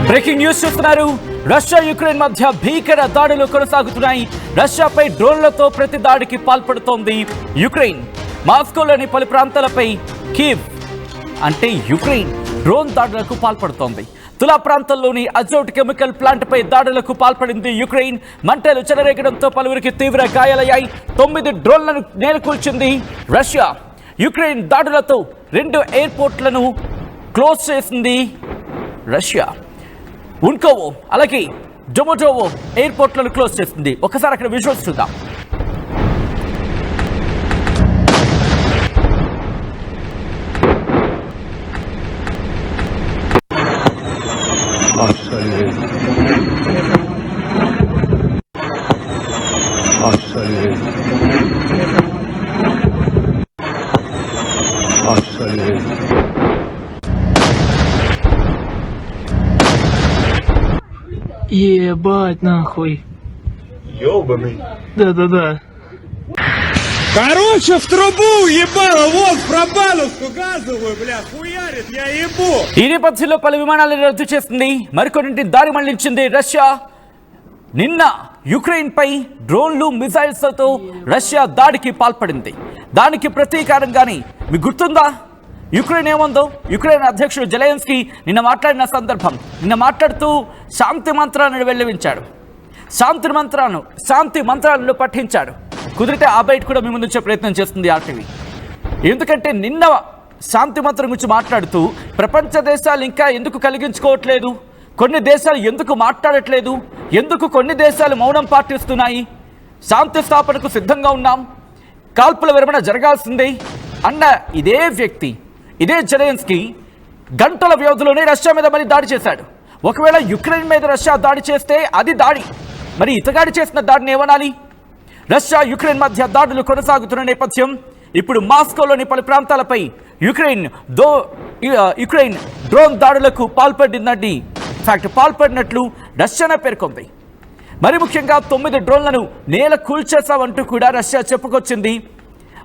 Breaking news చూస్తున్నారు. Russia Ukraine మధ్య భీకర దాడులు కొనసాగుతున్నాయి. రష్యాపై డ్రోన్లతో ప్రతి దాడికి పాల్పడుతోంది యుక్రెయిన్. మాస్కోలోని పలు ప్రాంతాలపై కీవ్ అంటే యుక్రెయిన్ డ్రోన్ దాడులకు పాల్పడుతోంది. తులా ప్రాంతంలోని అజోట్ కెమికల్ ప్లాంట్ పై దాడులకు పాల్పడింది యుక్రెయిన్. మంటలు చెలరేగడంతో పలువురికి తీవ్ర గాయాలయ్యాయి. 9 డ్రోన్లను నేలకూల్చింది రష్యా. యుక్రెయిన్ దాడులతో 2 ఎయిర్పోర్ట్లను క్లోజ్ చేసింది రష్యా. ఉన్కోవో అలాగే డొమోటోవో ఎయిర్పోర్ట్లను క్లోజ్ చేసింది. ఒకసారి అక్కడ విజువల్స్ చూద్దాం. Ебать нахуй. Ёбаный. Да. Короче, в трубу ебало, вот пробаловку газовую, бля, хуярит, я ебу. ఈ నేపథ్యంలో పలు విమానాలను రద్దు చేసింది. మరికొన్నింటి దారి మళ్లించింది రష్యా. నిన్న యుక్రెయిన్ పై డ్రోన్లు మిసైల్స్తో రష్యా దాడికి పాల్పడింది. దానికి ప్రతీకారంగానే మీకు గుర్తుందా యుక్రెయిన్ ఏముందో? యుక్రెయిన్ అధ్యక్షుడు జెలెన్స్కీ నిన్న మాట్లాడిన సందర్భం. నిన్న మాట్లాడుతూ శాంతి మంత్రాలను వెల్లవించాడు. శాంతి మంత్రాలను పఠించాడు. కుదిరితే ఆ బయట కూడా మీ ముందుంచే ప్రయత్నం చేస్తుంది ఆర్టీవీ. ఎందుకంటే నిన్న శాంతి మంత్రం గురించి మాట్లాడుతూ ప్రపంచ దేశాలు ఇంకా ఎందుకు కలిగించుకోవట్లేదు, కొన్ని దేశాలు ఎందుకు మాట్లాడట్లేదు, ఎందుకు కొన్ని దేశాలు మౌనం పాటిస్తున్నాయి, శాంతి స్థాపనకు సిద్ధంగా ఉన్నాం, కాల్పుల విరమణ జరగాల్సిందే అన్న ఇదే జెలెన్స్కీ గంటల వ్యవధిలోనే రష్యా మీద మరి దాడి చేశాడు. ఒకవేళ యుక్రెయిన్ మీద రష్యా దాడి చేస్తే అది దాడి, మరి ఇతగాడి చేసిన దాడిని ఏమనాలి? రష్యా యుక్రెయిన్ మధ్య దాడులు కొనసాగుతున్న నేపథ్యం ఇప్పుడు మాస్కోలోని పలు ప్రాంతాలపై యుక్రెయిన్ డ్రోన్ దాడులకు పాల్పడినట్లు రష్యానే పేర్కొంది. మరి ముఖ్యంగా 9 డ్రోన్లను నేల కూల్చేశామంటూ కూడా రష్యా చెప్పుకొచ్చింది.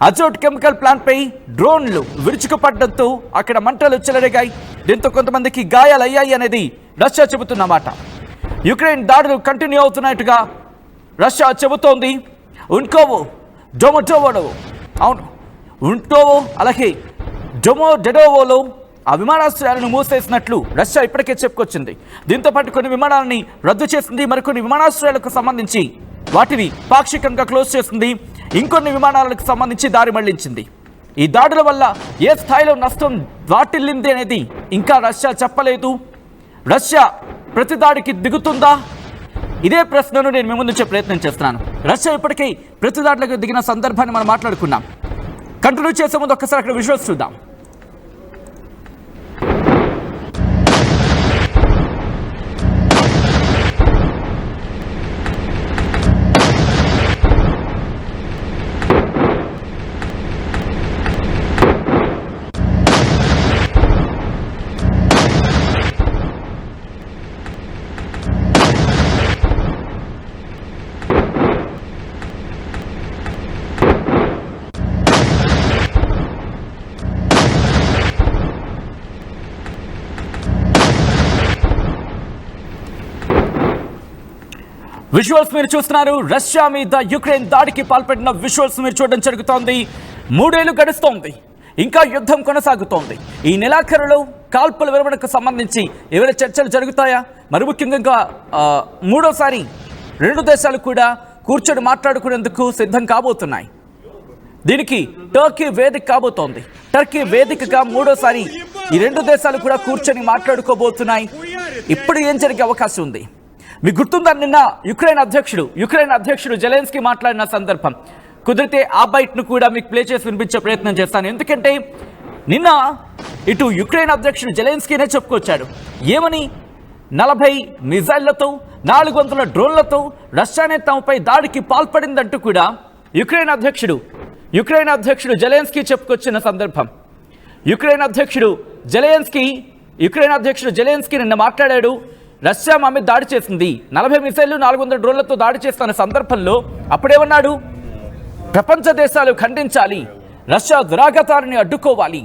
అజోట్ కెమికల్ ప్లాంట్ పై డ్రోన్లు విరుచుకుపడడంతో అక్కడ మంటలు చెలరేగాయి. దీంతో కొంతమందికి గాయాలయ్యాయి అనేది రష్యా చెబుతున్నమాట. యుక్రెయిన్ దాడులు కంటిన్యూ అవుతున్నట్టుగా రష్యా చెబుతోంది. ఉన్కోవో అలాగే డొమోడెడోవోలో ఆ విమానాశ్రయాలను మూసేసినట్లు రష్యా ఇప్పటికే చెప్పుకొచ్చింది. దీంతో పాటు కొన్ని విమానాలని రద్దు చేసింది. మరికొన్ని విమానాశ్రయాలకు సంబంధించి వాటిని పాక్షికంగా క్లోజ్ చేసింది. ఇంకొన్ని విమానాలకు సంబంధించి దారి మళ్లించింది. ఈ దాడుల వల్ల ఏ స్థాయిలో నష్టం వాటిల్లింది అనేది ఇంకా రష్యా చెప్పలేదు. రష్యా ప్రతి దాడికి దిగుతుందా? ఇదే ప్రశ్నను నేను మీ ముందుంచే ప్రయత్నం చేస్తున్నాను. రష్యా ఇప్పటికీ ప్రతి దాడులకు దిగిన సందర్భాన్ని మనం మాట్లాడుకున్నాం. కంటిన్యూ చేసే ముందు ఒక్కసారి అక్కడ విజువల్స్ చూద్దాం. విజువల్స్ మీరు చూస్తున్నారు. రష్యా మీద యుక్రెయిన్ దాడికి పాల్పడిన విజువల్స్ మీరు చూడడం జరుగుతోంది. 3 ఏళ్లు గడుస్తోంది, ఇంకా యుద్ధం కొనసాగుతోంది. ఈ నెలాఖరులో కాల్పుల విరమణకు సంబంధించి ఏవైనా చర్చలు జరుగుతాయా? మరి ముఖ్యంగా మూడోసారి 2 దేశాలు కూడా కూర్చొని మాట్లాడుకునేందుకు సిద్ధం కాబోతున్నాయి. దీనికి టర్కీ వేదిక కాబోతోంది. టర్కీ వేదికగా మూడోసారి ఈ 2 దేశాలు కూడా కూర్చొని మాట్లాడుకోబోతున్నాయి. ఇప్పుడు ఏం జరిగే అవకాశం ఉంది? మీకు గుర్తుందా నిన్న యుక్రెయిన్ అధ్యక్షుడు జెలెన్స్కీ మాట్లాడిన సందర్భం? కుదిరితే ఆ బైట్ను కూడా మీకు ప్లే చేసి వినిపించే ప్రయత్నం చేస్తాను. ఎందుకంటే నిన్న ఇటు యుక్రెయిన్ అధ్యక్షుడు జెలెన్స్కీనే చెప్పుకొచ్చాడు. ఏమని? 40 మిజైళ్లతో 400 డ్రోన్లతో రష్యానే తమపై దాడికి పాల్పడిందంటూ కూడా యుక్రెయిన్ అధ్యక్షుడు జెలెన్స్కీ చెప్పుకొచ్చిన సందర్భం. యుక్రెయిన్ అధ్యక్షుడు జెలెన్స్కీ నిన్న మాట్లాడాడు. రష్యా మా మీద దాడి చేసింది, 40 మిసైళ్లు 400 డ్రోన్లతో దాడి చేస్తున్న సందర్భంలో అప్పుడేమన్నాడు? ప్రపంచ దేశాలు ఖండించాలి, రష్యా దురాగతాన్ని అడ్డుకోవాలి,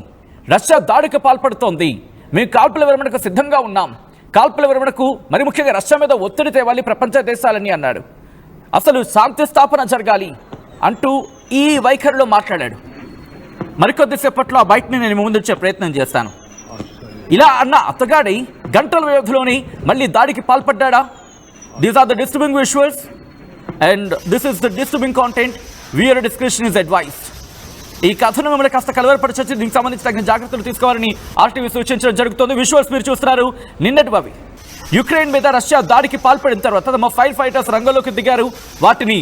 రష్యా దాడికి పాల్పడుతోంది, మేము కాల్పుల విరమణకు సిద్ధంగా ఉన్నాం, కాల్పుల విరమణకు మరి ముఖ్యంగా రష్యా మీద ఒత్తిడి తేవాలి ప్రపంచ దేశాలని అన్నాడు. అసలు శాంతి స్థాపన జరగాలి అంటూ ఈ వైఖరిలో మాట్లాడాడు. మరికొద్దిసేపట్లో ఆ బయటని నేను ముందుంచే ప్రయత్నం చేస్తాను. ఇలా అన్న అతగాడి గంటల వ్యవధిలోని మళ్ళీ దాడికి పాల్పడ్డా? These are the disturbing visuals and this is the disturbing content. Viewer description is advised. ఈ కథను మిమ్మల్ని కాస్త కలవరపరచొచ్చి దీనికి సంబంధించి తగిన జాగ్రత్తలు తీసుకోవాలని ఆర్టీవీ సూచించడం జరుగుతుంది. విజువల్స్ మీరు చూస్తున్నారు నిన్నటి అవి. యుక్రెయిన్ మీద రష్యా దాడికి పాల్పడిన తర్వాత తమ ఫైటర్స్ రంగంలోకి దిగారు, వాటిని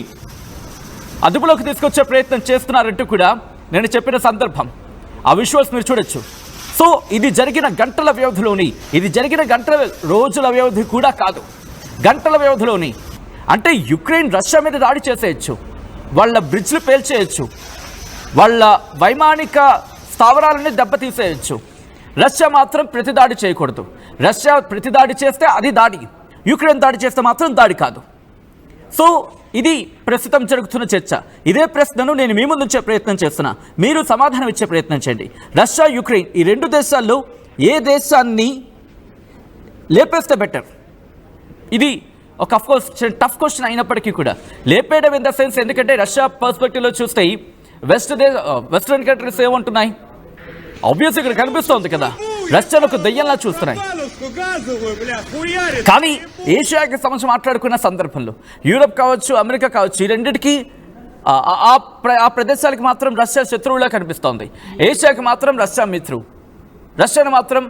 అదుపులోకి తీసుకొచ్చే ప్రయత్నం చేస్తున్నారంటూ కూడా నేను చెప్పిన సందర్భం. ఆ విజువల్స్ మీరు చూడొచ్చు. సో ఇది జరిగిన గంటల వ్యవధిలోని, ఇది జరిగిన రోజుల వ్యవధి కూడా కాదు, గంటల వ్యవధిలోని. అంటే యుక్రెయిన్ రష్యా మీద దాడి చేసేయచ్చు, వాళ్ళ బ్రిడ్జ్లు పేల్చేయచ్చు, వాళ్ళ వైమానిక స్థావరాలని దెబ్బతీసేయచ్చు. రష్యా మాత్రం ప్రతిదాడి చేయకూడదు. రష్యా ప్రతిదాడి చేస్తే అది దాడి, యుక్రెయిన్ దాడి చేస్తే మాత్రం దాడి కాదు. సో ఇది ప్రస్తుతం జరుగుతున్న చర్చ. ఇదే ప్రశ్నను నేను మీ ముందు ఉంచే ప్రయత్నం చేస్తున్నా, మీరు సమాధానం ఇచ్చే ప్రయత్నం చేయండి. రష్యా యుక్రెయిన్ ఈ రెండు దేశాల్లో ఏ దేశాన్ని లేపేస్తే బెటర్? ఇది ఒక అఫ్కోర్స్ టఫ్ క్వశ్చన్ అయినప్పటికీ కూడా లేపేయడం ఇన్ ద సెన్స్, ఎందుకంటే రష్యా పర్స్పెక్టివ్లో చూస్తే వెస్ట్రన్ కంట్రీస్ ఏమంటున్నాయి? ఆబ్వియస్ ఇక్కడ కనిపిస్తోంది కదా, రష్యాను ఒక దయ్యంలా చూస్తున్నాయి. కానీ ఏషియాకి సంబంధించి మాట్లాడుకున్న సందర్భంలో యూరప్ కావచ్చు, అమెరికా కావచ్చు, ఈ రెండింటికి ఆ ప్రదేశాలకి మాత్రం రష్యా శత్రువులా కనిపిస్తోంది. ఏషియాకి మాత్రం రష్యా మిత్రువు, రష్యాను మాత్రం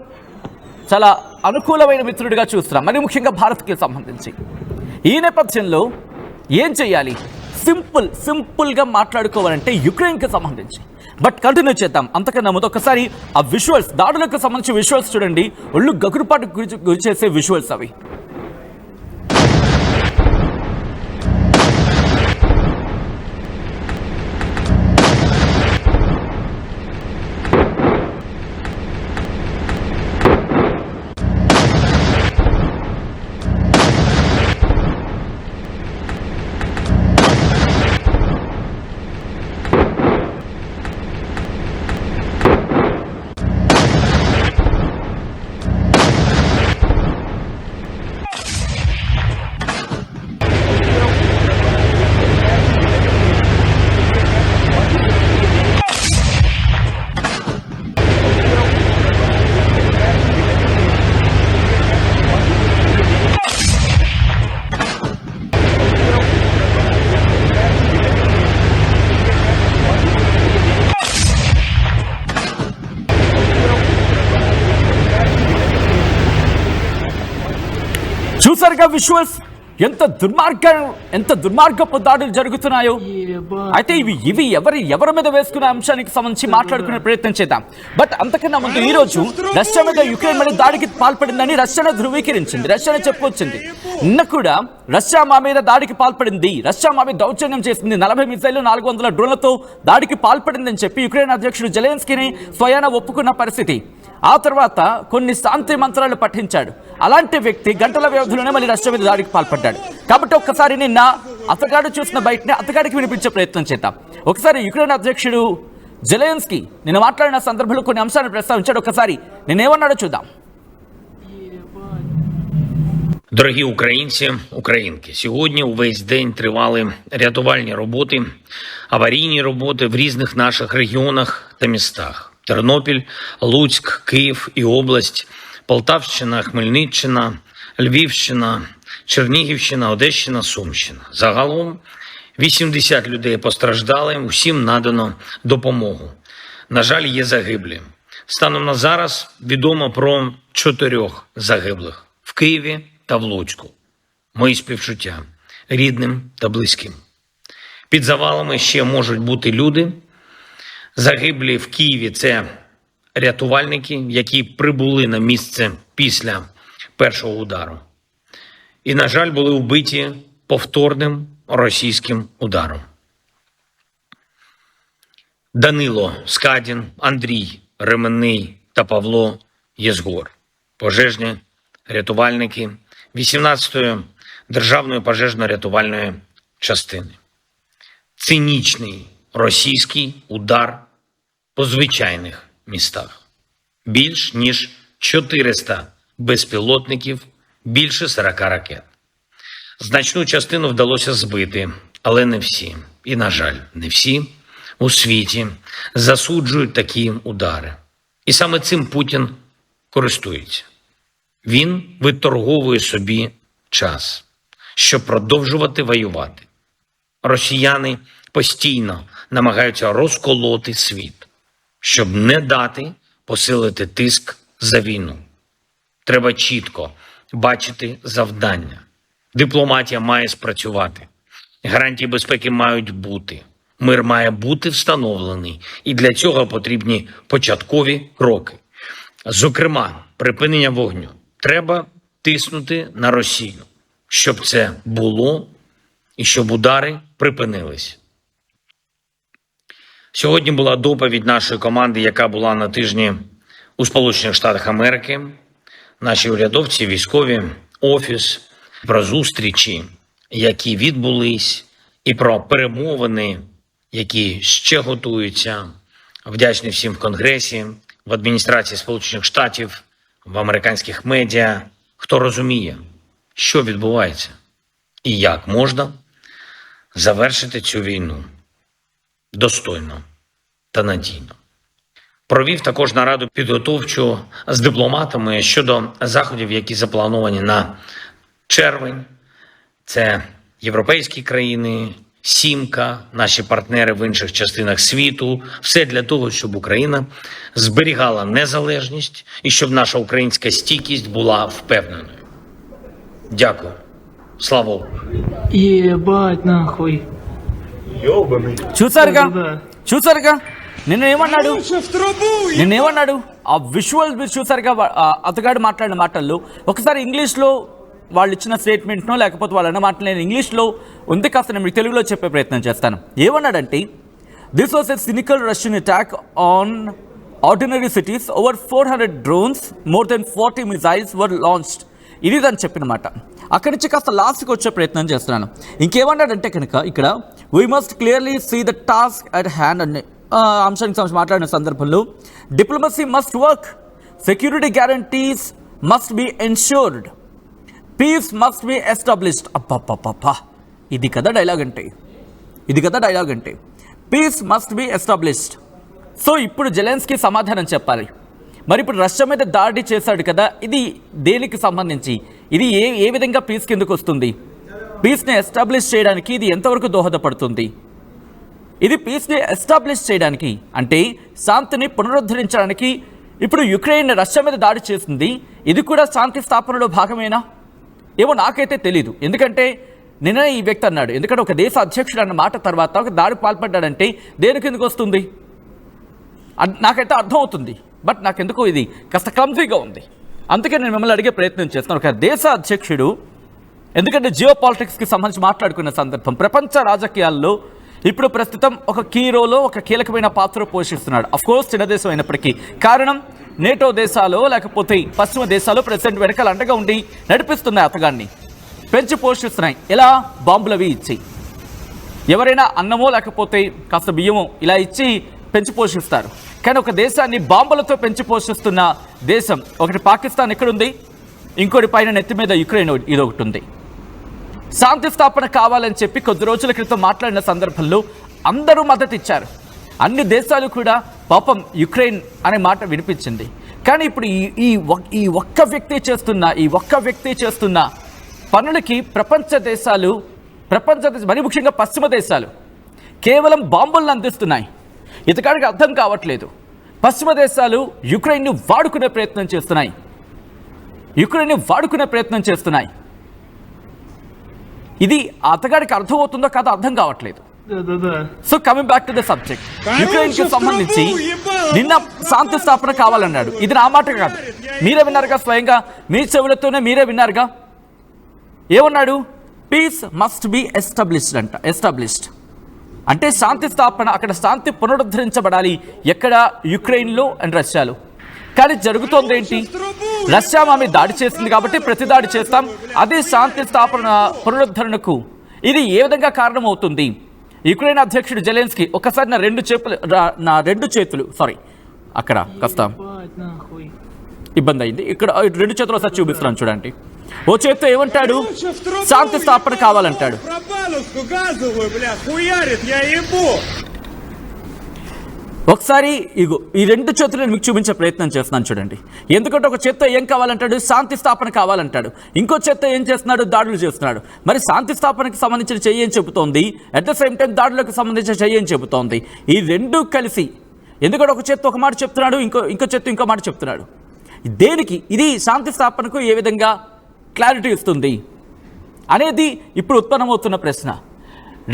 చాలా అనుకూలమైన మిత్రుడిగా చూస్తున్నాం, మరి ముఖ్యంగా భారత్కి సంబంధించి. ఈ నేపథ్యంలో ఏం చేయాలి? సింపుల్గా మాట్లాడుకోవాలంటే యుక్రెయిన్కి సంబంధించి. బట్ కంటిన్యూ చేద్దాం. అంతకన్నా ముందు ఒకసారి ఆ విజువల్స్, దాడులకు సంబంధించి విజువల్స్ చూడండి. ఒళ్ళు గగురుపాటు గురి చేసే విజువల్స్ అవి. చూసారుగా విజువల్స్, ఎంత దుర్మార్గపు దాడులు జరుగుతున్నాయో. అయితే ఇవి ఎవరి మీద వేసుకునే అంశానికి సంబంధించి మాట్లాడుకునే ప్రయత్నం చేద్దాం. బట్ అంతకన్నా ముందు ఈ రోజు రష్యా మీద యుక్రెయిన్ మీద దాడికి పాల్పడిందని రష్యాను ధృవీకరించింది, రష్యాను చెప్పుకొచ్చింది. నిన్న కూడా రష్యా మా మీద దాడికి పాల్పడింది, రష్యా మా మీద దౌర్జన్యం చేసింది, 40 మిసైళ్లు 400 డ్రోన్లతో దాడికి పాల్పడిందని చెప్పి యుక్రెయిన్ అధ్యక్షుడు జెలెన్స్కీని స్వయాన ఒప్పుకున్న పరిస్థితి. ఆ తర్వాత కొన్ని శాంతి మంత్రాలు పఠించాడు. అలాంటి వ్యక్తి గంటల వ్యవధిలోనే మళ్ళీ రష్యా మీద దాడికి పాల్పడ్డాడు. కాబట్టి ఒక్కసారి నిన్న అతగాడు చూసిన బయటనే అతగాడికి వినిపించే ప్రయత్నం చేద్దాం. ఒకసారి యుక్రెయిన్ అధ్యక్షుడు జెలెన్స్కీ నిన్న మాట్లాడిన సందర్భంలో కొన్ని అంశాలను ప్రస్తావించాడు. ఒకసారి నేనేమన్నాడో చూద్దాం. Дорогі українці, українки, сьогодні увесь день тривали рятувальні роботи, аварійні роботи в різних наших регіонах та містах. Тернопіль, Луцьк, Київ і область, Полтавщина, Хмельниччина, Львівщина, Чернігівщина, Одещина, Сумщина. Загалом 80 людей постраждали, усім надано допомогу. На жаль, є загиблі. Станом на зараз відомо про 4 загиблих в Києві та в Луцьку. Мої співчуття рідним та близьким. Під завалами ще можуть бути люди. Загиблі в Києві – це рятувальники, які прибули на місце після першого удару. І, на жаль, були вбиті повторним російським ударом. Данило Скадін, Андрій Ременний та Павло Єзгор. Пожежні рятувальники 18-ї державної пожежно-рятувальної частини. Цинічний російський удар по звичайних містах. Більш ніж 400 безпілотників, більше 40 ракет. Значну частину вдалося збити, але не всі. І, на жаль, не всі у світі засуджують такі удари. І саме цим Путін користується. Він виторговує собі час, щоб продовжувати воювати. Росіяни постійно намагаються розколоти світ, щоб не дати посилити тиск за війну. Треба чітко бачити завдання. Дипломатія має спрацювати. Гарантії безпеки мають бути. Мир має бути встановлений. І для цього потрібні початкові кроки. Зокрема, припинення вогню. Треба тиснути на Росію, щоб це було і щоб удари припинились. Сьогодні була доповідь нашої команди, яка була на тижні у Сполучених Штатах Америки. Наші урядовці, військові, офіс, про зустрічі, які відбулись, і про перемовини, які ще готуються. Вдячний всім в Конгресі, в адміністрації Сполучених Штатів, в американських медіа, хто розуміє, що відбувається і як можна завершити цю війну достойно та надійно. Провів також нараду підготовчу з дипломатами щодо заходів, які заплановані на червень. Це європейські країни, Сімка, наші партнери в інших частинах світу. Все для того, щоб Україна зберігала незалежність і щоб наша українська стійкість була впевненою. Дякую. Слава Україні! Ебать нахуй. చూసారుగా నిన్న ఏమన్నాడు Лучше в трубу, నిన్నేమన్నాడు ఆ విజువల్ మీరు చూసారుగా అతగాడు మాట్లాడిన మాటల్లో ఒకసారి ఇంగ్లీష్లో వాళ్ళు ఇచ్చిన స్టేట్మెంట్నో లేకపోతే వాళ్ళు అన్న మాటలు నేను ఇంగ్లీష్లో ఉంది కాస్త నేను మీకు తెలుగులో చెప్పే ప్రయత్నం చేస్తాను. ఏమన్నాడంటే this was a cynical Russian attack on ordinary cities over 400 drones more than 40 missiles were launched. ఇది దాన్ని చెప్పిన మాట. అక్కడి నుంచి కాస్త లాస్ట్కి వచ్చే ప్రయత్నం చేస్తున్నాను. ఇంకేమన్నాడంటే కనుక ఇక్కడ we must clearly see the task at hand అనే అంశానికి సంబంధించి మాట్లాడిన సందర్భంలో diplomacy must work, security guarantees must be ensured, peace must be established. అబ్బా ఇది కదా డైలాగ్ అంటే peace must be established. So ఇప్పుడు జెలెన్స్కీ సమాధానం చెప్పాలి. మరి ఇప్పుడు రష్యా మీద దాడి చేశాడు కదా, ఇది దేనికి సంబంధించి, ఇది ఏ విధంగా పీస్ కిందకు వస్తుంది, పీస్ని ఎస్టాబ్లిష్ చేయడానికి ఇది ఎంతవరకు దోహదపడుతుంది, ఇది పీస్ని ఎస్టాబ్లిష్ చేయడానికి అంటే శాంతిని పునరుద్ధరించడానికి ఇప్పుడు యుక్రెయిన్ రష్యా మీద దాడి చేసింది, ఇది కూడా శాంతి స్థాపనలో భాగమేనా? ఏమో నాకైతే తెలీదు. ఎందుకంటే నిన్న ఈ వ్యక్తి అన్నాడు, ఎందుకంటే ఒక దేశ అధ్యక్షుడు అన్న మాట తర్వాత ఒక దాడి పాల్పడ్డాడంటే దేనికి ఎందుకు వస్తుంది నాకైతే అర్థం అవుతుంది. బట్ నాకెందుకు ఇది కాస్త క్లమ్జీగా ఉంది. అందుకే నేను మిమ్మల్ని అడిగే ప్రయత్నం చేస్తున్నాను. ఒక దేశ అధ్యక్షుడు, ఎందుకంటే జియో పాలిటిక్స్కి సంబంధించి మాట్లాడుకున్న సందర్భం, ప్రపంచ రాజకీయాల్లో ఇప్పుడు ప్రస్తుతం ఒక కీరోలో ఒక కీలకమైన పాత్ర పోషిస్తున్నాడు. అఫ్కోర్స్ చిన్న దేశం అయినప్పటికీ. కారణం నేటో దేశాలు లేకపోతే పశ్చిమ దేశాలు ప్రెసిడెంట్ వెనకాల అండగా ఉండి నడిపిస్తున్నాయి, అతగాన్ని పెంచి పోషిస్తున్నాయి. ఎలా? బాంబులవి ఇచ్చి, ఎవరైనా అన్నమో లేకపోతే కాస్త బియ్యమో ఇలా ఇచ్చి పెంచి పోషిస్తారు. కానీ ఒక దేశాన్ని బాంబులతో పెంచి పోషిస్తున్న దేశం ఒకటి పాకిస్తాన్ ఎక్కడుంది, ఇంకోటి పైన నెత్తి మీద యుక్రెయిన్ ఇది ఒకటి ఉంది. శాంతి స్థాపన కావాలని చెప్పి కొద్ది రోజుల క్రితం మాట్లాడిన సందర్భంలో అందరూ మద్దతు ఇచ్చారు. అన్ని దేశాలు కూడా పాపం యుక్రెయిన్ అనే మాట వినిపించింది. కానీ ఇప్పుడు ఈ ఒక్క వ్యక్తి చేస్తున్న పనులకి ప్రపంచ దేశాలు మరి ముఖ్యంగా పశ్చిమ దేశాలు కేవలం బాంబులను అందిస్తున్నాయి. ఇతగాడికి అర్థం కావట్లేదు. పశ్చిమ దేశాలు యుక్రెయిన్ని వాడుకునే ప్రయత్నం చేస్తున్నాయి. ఇది అతగాడికి అర్థమవుతుందో కాదో అర్థం కావట్లేదు. So coming back to the subject, Ukraine కి సంబంధించి నిన్న శాంతి స్థాపన కావాలన్నాడు. ఇది నా మాట కాదు, మీరే విన్నారుగా, స్వయంగా మీ చెవులతోనే మీరే విన్నారుగా. ఏమన్నాడు? పీస్ మస్ట్ బి ఎస్టాబ్లిష్డ్ అంటే శాంతి స్థాపన, అక్కడ శాంతి పునరుద్ధరించబడాలి. ఎక్కడ? యుక్రెయిన్లో అండ్ రష్యాలో. కానీ జరుగుతోంది ఏంటి? రష్యా మా మీద దాడి చేసింది కాబట్టి ప్రతి దాడి చేస్తాం, అదే శాంతి స్థాపన పునరుద్ధరణకు ఇది ఏ విధంగా కారణమవుతుంది? యుక్రెయిన్ అధ్యక్షుడు జెలెన్స్కీ ఒకసారి నా రెండు చేతులు అక్కడ కాస్త Ебать нахуй. ఇబ్బంది అయింది. ఇక్కడ రెండు చేతులు ఒకసారి చూపిస్తున్నాను చూడండి. ఓ చేత్తో ఏమంటాడు? శాంతి స్థాపన కావాలంటాడు. Про баловскую газовую, бля, хуярит, я ебу! ఒకసారి ఇగో ఈ రెండు చేతులు నేను మీకు చూపించే ప్రయత్నం చేస్తున్నాను చూడండి. ఎందుకంటే ఒక చేత్తో ఏం కావాలంటాడు? శాంతి స్థాపన కావాలంటాడు. ఇంకో చేత్తో ఏం చేస్తున్నాడు? దాడులు చేస్తున్నాడు. మరి శాంతి స్థాపనకు సంబంధించిన చెయ్యి ఏం చెబుతోంది, అట్ ద సేమ్ టైం దాడులకు సంబంధించిన చెయ్యి ఏం చెబుతోంది. ఈ రెండు కలిసి, ఎందుకంటే ఒక చేత్తో ఒక మాట చెప్తున్నాడు, ఇంకో చేత్తో ఇంకో మాట చెప్తున్నాడు. దేనికి ఇది శాంతి స్థాపనకు ఏ విధంగా క్లారిటీ ఇస్తుంది అనేది ఇప్పుడు ఉత్పన్నమవుతున్న ప్రశ్న.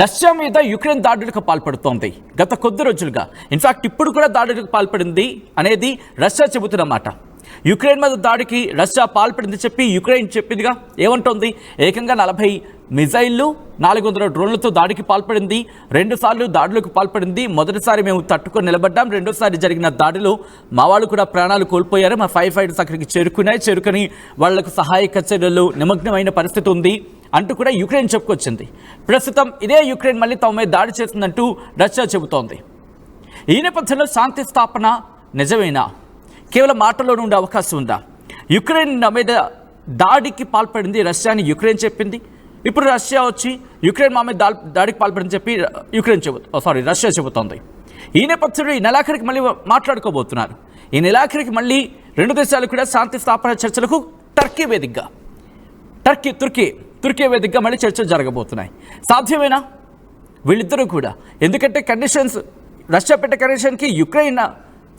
రష్యా మీద యుక్రెయిన్ దాడులకు పాల్పడుతోంది గత కొద్ది రోజులుగా. ఇన్ఫాక్ట్ ఇప్పుడు కూడా దాడులకు పాల్పడింది అనేది రష్యా చెబుతున్న మాట. యుక్రెయిన్ మీద దాడికి రష్యా పాల్పడింది చెప్పి యుక్రెయిన్ చెప్పిందిగా. ఏమంటోంది? ఏకంగా 40 మిజైళ్లు 400 డ్రోన్లతో దాడికి పాల్పడింది. 2 సార్లు దాడులకు పాల్పడింది. మొదటిసారి మేము తట్టుకొని నిలబడ్డాం, రెండోసారి జరిగిన దాడిలో మా వాళ్ళు కూడా ప్రాణాలు కోల్పోయారు. మా ఫైర్ ఫైటర్స్ అక్కడికి చేరుకుని వాళ్లకు సహాయక చర్యలు నిమగ్నమైన పరిస్థితి ఉంది అంటూ కూడా యుక్రెయిన్ చెప్పుకొచ్చింది. ప్రస్తుతం ఇదే యుక్రెయిన్ మళ్ళీ తమ మీద దాడి చేసిందంటూ రష్యా చెబుతోంది. ఈ నేపథ్యంలో శాంతి స్థాపన నిజమేనా? కేవలం మాటల్లోనే ఉండే అవకాశం ఉందా? యుక్రెయిన్ మీద దాడికి పాల్పడింది రష్యాని యుక్రెయిన్ చెప్పింది. ఇప్పుడు రష్యా వచ్చి యుక్రెయిన్ మా మీద దాడికి పాల్పడింది చెప్పి రష్యా చెబుతోంది. ఈ నేపథ్యంలో ఈ నెలాఖరికి మళ్ళీ మాట్లాడుకోబోతున్నారు. ఈ నెలాఖరికి మళ్ళీ రెండు దేశాలు కూడా శాంతి స్థాపన చర్చలకు తుర్కీ వేదికగా మళ్ళీ చర్చలు జరగబోతున్నాయి. సాధ్యమేనా వీళ్ళిద్దరూ కూడా? ఎందుకంటే కండిషన్స్, రష్యా పెట్టే కండిషన్కి యుక్రెయిన్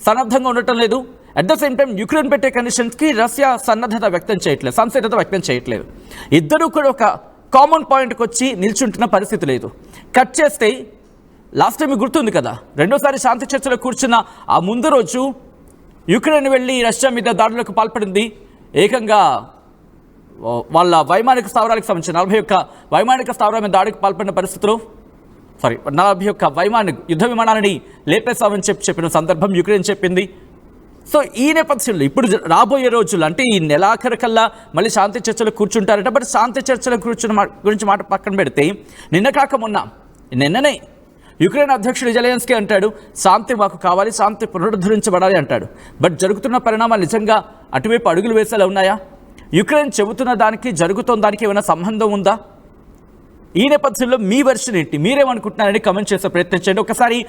సన్నద్ధంగా ఉండటం లేదు. At the same time Ukraine పెట్టే కండిషన్స్కి రష్యా సంసిద్ధత వ్యక్తం చేయట్లేదు. ఇద్దరూ కూడా ఒక కామన్ పాయింట్కి వచ్చి నిల్చుంటున్న పరిస్థితి లేదు. కట్ చేస్తే లాస్ట్ టైం గుర్తుంది కదా, రెండోసారి శాంతి చర్చలో కూర్చున్న ఆ ముందు రోజు యుక్రెయిన్ వెళ్ళి రష్యా మీద దాడులకు పాల్పడింది. ఏకంగా వాళ్ళ వైమానిక స్థావరాలకు సంబంధించిన 41 వైమానిక స్థావరాల మీద దాడికి పాల్పడిన పరిస్థితుల్లో 41 వైమానిక యుద్ధ విమానాలని లేపేస్తామని చెప్పిన సందర్భం యుక్రెయిన్ చెప్పింది. సో ఈ నేపథ్యంలో ఇప్పుడు రాబోయే రోజులు అంటే ఈ నెలాఖరు కల్లా మళ్ళీ శాంతి చర్చలు కూర్చుంటారట. బట్ శాంతి చర్చలు గురించి మాట పక్కన పెడితే నిన్ననే యుక్రెయిన్ అధ్యక్షుడు జెలెన్స్కీ అంటాడు, శాంతి మాకు కావాలి, శాంతి పునరుద్ధరించబడాలి అంటాడు. బట్ జరుగుతున్న పరిణామాలు నిజంగా అటువైపు అడుగులు వేసేలా ఉన్నాయా? యుక్రెయిన్ చెబుతున్న దానికి జరుగుతున్న దానికి ఏమైనా సంబంధం ఉందా? ఈ నేపథ్యంలో మీ వెర్షన్ ఏంటి, మీరేమనుకుంటున్నారని కమెంట్ చేసే ప్రయత్నం చేయండి. ఒకసారి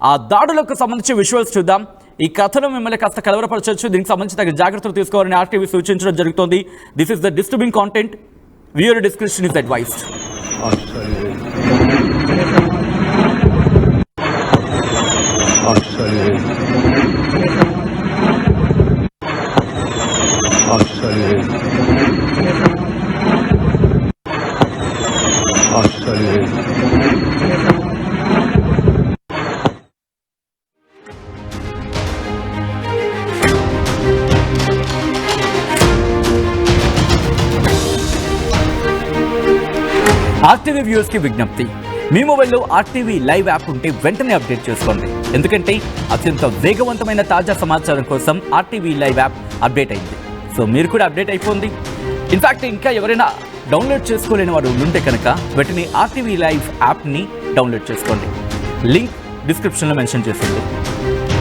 ఆ దాడులకు సంబంధించి విజువల్స్ చూద్దాం. ఈ కథను మిమ్మల్ని కాస్త కలవరపరచవచ్చు, దీనికి సంబంధించి తగిన జాగ్రత్తలు తీసుకోవాలని ఆర్టీవీ సూచించడం జరుగుతోంది. This is the disturbing content. Viewer description is advised. RTV వ్యూవర్స్కి విజ్ఞప్తి, మీ మొబైల్లో ఆర్టీవీ లైవ్ యాప్ ఉంటే వెంటనే అప్డేట్ చేసుకోండి. ఎందుకంటే అత్యంత వేగవంతమైన తాజా సమాచారం కోసం ఆర్టీవీ లైవ్ యాప్ అప్డేట్ అయింది. సో మీరు కూడా అప్డేట్ అయిపోండి. ఇన్ఫాక్ట్ ఇంకా ఎవరైనా డౌన్లోడ్ చేసుకోలేని వారు ఉంటే కనుక వెంటనే ఆర్టీవీ లైవ్ యాప్ని డౌన్లోడ్ చేసుకోండి. లింక్ డిస్క్రిప్షన్లో మెన్షన్ చేస్తుంది.